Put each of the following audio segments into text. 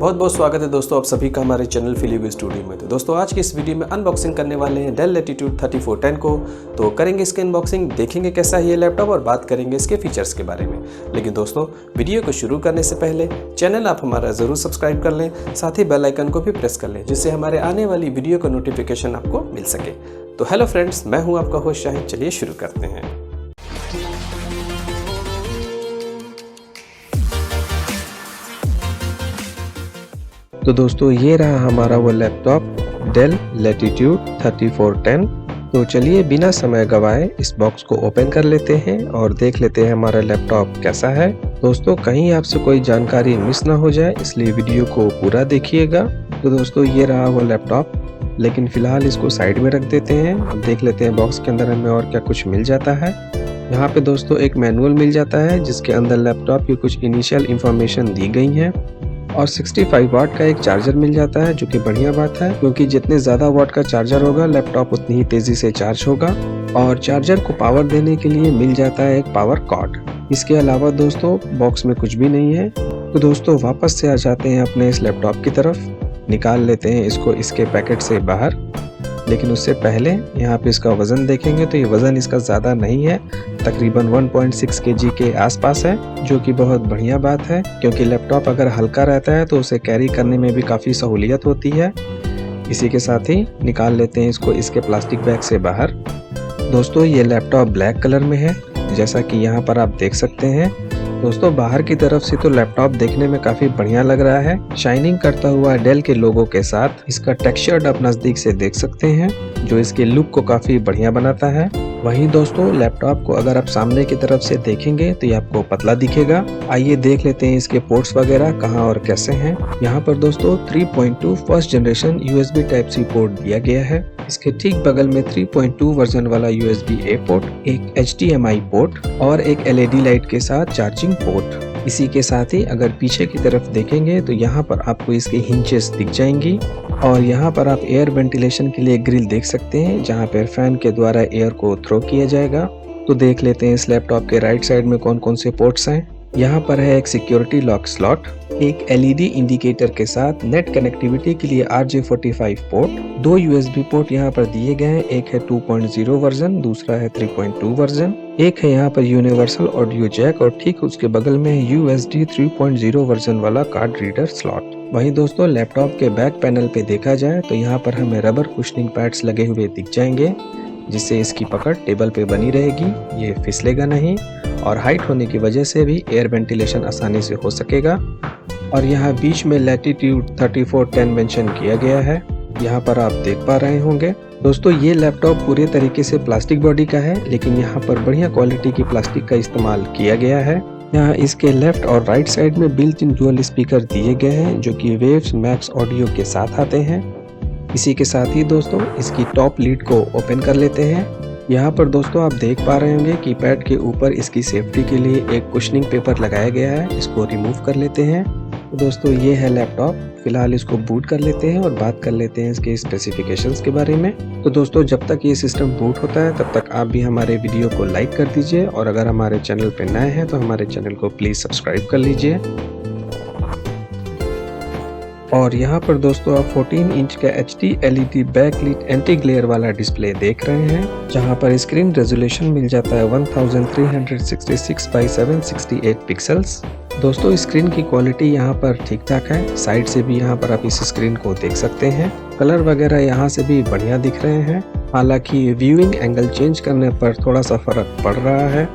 बहुत बहुत स्वागत है दोस्तों आप सभी का हमारे चैनल फिलिप स्टूडियो में। तो दोस्तों आज की इस वीडियो में अनबॉक्सिंग करने वाले हैं डेल लैटिट्यूड 3410 को। तो करेंगे इसके अनबॉक्सिंग, देखेंगे कैसा है ये लैपटॉप और बात करेंगे इसके फीचर्स के बारे में। लेकिन दोस्तों वीडियो को शुरू करने से पहले चैनल आप हमारा ज़रूर सब्सक्राइब कर लें, साथ ही बेल आइकन को भी प्रेस कर लें जिससे हमारे आने वाली वीडियो का नोटिफिकेशन आपको मिल सके। तो हेलो फ्रेंड्स, मैं हूँ आपका होस्ट शाहिद। चलिए शुरू करते हैं। तो दोस्तों ये रहा हमारा वो लैपटॉप डेल लैटिट्यूड 3410। तो चलिए बिना समय गवाए इस बॉक्स को ओपन कर लेते हैं और देख लेते हैं हमारा लैपटॉप कैसा है। दोस्तों कहीं आपसे कोई जानकारी मिस ना हो जाए इसलिए वीडियो को पूरा देखिएगा। तो दोस्तों ये रहा वो लैपटॉप, लेकिन फिलहाल इसको साइड में रख देते हैं और देख लेते हैं बॉक्स के अंदर हमें और क्या कुछ मिल जाता है। यहाँ पे दोस्तों एक मैनुअल मिल जाता है जिसके अंदर लैपटॉप की कुछ इनिशियल इंफॉर्मेशन दी गई है और 65 वाट का एक चार्जर मिल जाता है, जो कि बढ़िया बात है क्योंकि जितने ज़्यादा वाट का चार्जर होगा लैपटॉप उतनी ही तेज़ी से चार्ज होगा। और चार्जर को पावर देने के लिए मिल जाता है एक पावर कॉर्ड। इसके अलावा दोस्तों बॉक्स में कुछ भी नहीं है। तो दोस्तों वापस से आ जाते हैं अपने इस लैपटॉप की तरफ, निकाल लेते हैं इसको इसके पैकेट से बाहर। लेकिन उससे पहले यहाँ पे इसका वज़न देखेंगे तो ये वज़न इसका ज़्यादा नहीं है, तकरीबन 1.6 kg के आसपास है, जो कि बहुत बढ़िया बात है क्योंकि लैपटॉप अगर हल्का रहता है तो उसे कैरी करने में भी काफ़ी सहूलियत होती है। इसी के साथ ही निकाल लेते हैं इसको इसके प्लास्टिक बैग से बाहर। दोस्तों ये लैपटॉप ब्लैक कलर में है जैसा कि यहाँ पर आप देख सकते हैं। दोस्तों बाहर की तरफ से तो लैपटॉप देखने में काफी बढ़िया लग रहा है, शाइनिंग करता हुआ डेल के लोगो के साथ। इसका टेक्सचर आप नजदीक से देख सकते हैं जो इसके लुक को काफी बढ़िया बनाता है। वहीं दोस्तों लैपटॉप को अगर आप सामने की तरफ से देखेंगे तो ये आपको पतला दिखेगा। आइए देख लेते हैं इसके पोर्ट्स वगैरह कहाँ और कैसे हैं। यहाँ पर दोस्तों 3.2 first generation USB Type-C port दिया गया है। इसके ठीक बगल में 3.2 वर्जन वाला USB-A पोर्ट, एक HDMI पोर्ट और एक LED लाइट के साथ चार्जिंग पोर्ट। इसी के साथ ही अगर पीछे की तरफ देखेंगे तो यहाँ पर आपको इसके हिंचेस दिख जाएंगी और यहाँ पर आप एयर वेंटिलेशन के लिए ग्रिल देख सकते हैं जहाँ पर फैन के द्वारा एयर को थ्रो किया जाएगा। तो देख लेते हैं इस लैपटॉप के राइट साइड में कौन कौन से पोर्ट्स हैं। यहाँ पर है एक सिक्योरिटी लॉक स्लॉट, एक LED इंडिकेटर के साथ नेट कनेक्टिविटी के लिए RJ45 पोर्ट, 2 USB पोर्ट यहाँ पर दिए गए हैं, एक है 2.0 वर्जन, दूसरा है 3.2 वर्जन, एक है यहाँ पर यूनिवर्सल ऑडियो जैक और ठीक उसके बगल में USB 3.0 वर्जन वाला कार्ड रीडर स्लॉट। वहीं दोस्तों लैपटॉप के बैक पैनल पे देखा जाए तो यहाँ पर हमें रबर कुशनिंग पैड्स लगे हुए दिख जाएंगे जिससे इसकी पकड़ टेबल पे बनी रहेगी, ये फिसलेगा नहीं और हाइट होने की वजह से भी एयर वेंटिलेशन आसानी से हो सकेगा। और यहाँ बीच में लैटिट्यूड 3410 मेंशन किया गया है, यहाँ पर आप देख पा रहे होंगे। दोस्तों ये लैपटॉप पूरे तरीके से प्लास्टिक बॉडी का है, लेकिन यहाँ पर बढ़िया क्वालिटी की प्लास्टिक का इस्तेमाल किया गया है। यहाँ इसके लेफ्ट और राइट साइड में बिल्ट इन डुअल स्पीकर दिए गए हैं जो कि वेव्स मैक्स ऑडियो के साथ आते हैं। इसी के साथ ही दोस्तों इसकी टॉप लीड को ओपन कर लेते हैं। यहाँ पर दोस्तों आप देख पा रहे होंगे कि पैड के ऊपर इसकी सेफ्टी के लिए एक कुशनिंग पेपर लगाया गया है, इसको रिमूव कर लेते हैं। तो दोस्तों ये है लैपटॉप, फिलहाल इसको बूट कर लेते हैं और बात कर लेते हैं इसके स्पेसिफिकेशंस के बारे में। तो दोस्तों जब तक ये सिस्टम बूट होता है तब तक आप भी हमारे वीडियो को लाइक कर दीजिए और अगर हमारे चैनल पर नए हैं तो हमारे चैनल को प्लीज़ सब्सक्राइब कर लीजिए। और यहाँ पर दोस्तों आप 14 इंच का HD LED backlit anti glare वाला डिस्प्ले देख रहे हैं जहाँ पर स्क्रीन रेजोल्यूशन मिल जाता है 1366 बाई 768 पिक्सल्स। दोस्तों स्क्रीन की क्वालिटी यहाँ पर ठीक ठाक है, साइड से भी यहाँ पर आप इस स्क्रीन को देख सकते हैं। कलर वगैरह यहाँ से भी बढ़िया दिख रहे हैं, हालांकि व्यूइंग एंगल चेंज करने पर थोड़ा सा फर्क पड़ रहा है।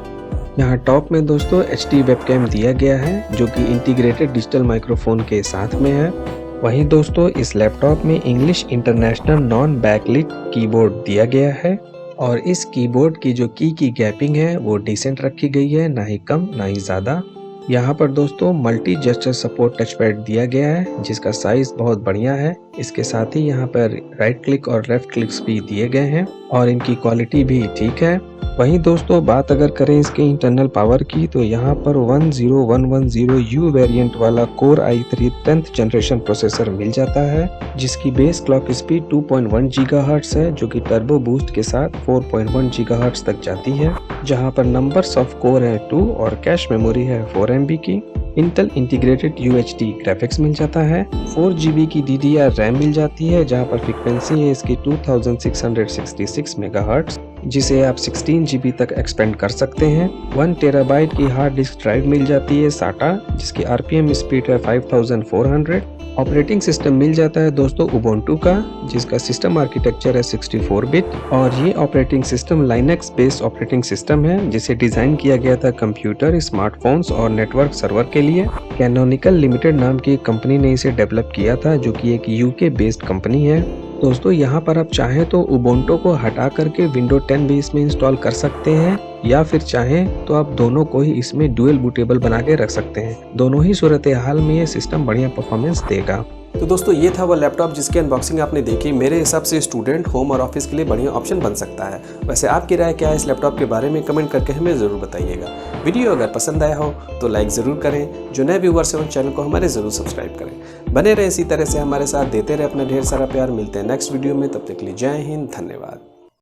यहाँ टॉप में दोस्तों HD वेबकैम दिया गया है जो कि इंटीग्रेटेड डिजिटल माइक्रोफोन के साथ में है। वहीं दोस्तों इस लैपटॉप में English international non backlit keyboard दिया गया है और इस कीबोर्ड की जो की गैपिंग है वो डिसेंट रखी गई है, ना ही कम ना ही ज़्यादा। यहाँ पर दोस्तों multi gesture support touch pad दिया गया है जिसका साइज बहुत बढ़िया है, इसके साथ ही यहाँ पर राइट क्लिक और लेफ्ट क्लिक्स भी दिए गए हैं और इनकी क्वालिटी भी ठीक है। वहीं दोस्तों बात अगर करें इसके इंटरनल पावर की तो यहाँ पर 10110U वेरिएंट वाला Core i3 10th generation processor मिल जाता है, जिसकी बेस क्लॉक स्पीड 2.1 GHz है, जो कि टर्बो बूस्ट के साथ 4.1 GHz तक जाती है, जहाँ पर नंबर्स ऑफ कोर है 2 और कैश मेमोरी है 4 MB की। इंटेल इंटीग्रेटेड UHD ग्राफिक्स मिल जाता है, 4 GB की DDR रैम मिल जाती है, जहाँ पर फ्रीक्वेंसी है इसकी 2666 MHz, जिसे आप 16 GB तक एक्सपेंड कर सकते हैं। 1 TB की हार्ड डिस्क ड्राइव मिल जाती है SATA, जिसकी RPM स्पीड है 5400। ऑपरेटिंग सिस्टम मिल जाता है दोस्तों उबुंटू का, जिसका सिस्टम आर्किटेक्चर है 64 बिट और ये operating system Linux based operating system है, जिसे डिजाइन किया गया था कंप्यूटर, स्मार्टफोन्स और नेटवर्क सर्वर के लिए। कैनोनिकल लिमिटेड नाम की कंपनी ने इसे डेवलप किया था, जो कि एक UK बेस्ड कंपनी है। दोस्तों यहाँ पर आप चाहें तो उबुंटू को हटा करके विंडो 10 भी इसमें इंस्टॉल कर सकते हैं, या फिर चाहें तो आप दोनों को ही इसमें डुअल बूटेबल बना के रख सकते हैं। दोनों ही सूरत हाल में ये सिस्टम बढ़िया परफॉर्मेंस देगा। तो दोस्तों ये था वो लैपटॉप जिसकी अनबॉक्सिंग आपने देखी। मेरे हिसाब से स्टूडेंट, होम और ऑफिस के लिए बढ़िया ऑप्शन बन सकता है। वैसे आपकी राय क्या है इस लैपटॉप के बारे में, कमेंट करके हमें ज़रूर बताइएगा। वीडियो अगर पसंद आया हो तो लाइक ज़रूर करें। जो नए व्यूवर्स हैं उन चैनल को हमारे ज़रूर सब्सक्राइब करें। बने रहे इसी तरह से हमारे साथ, देते रहे अपना ढेर सारा प्यार। मिलते हैं नेक्स्ट वीडियो में, तब तक के लिए जय हिंद, धन्यवाद।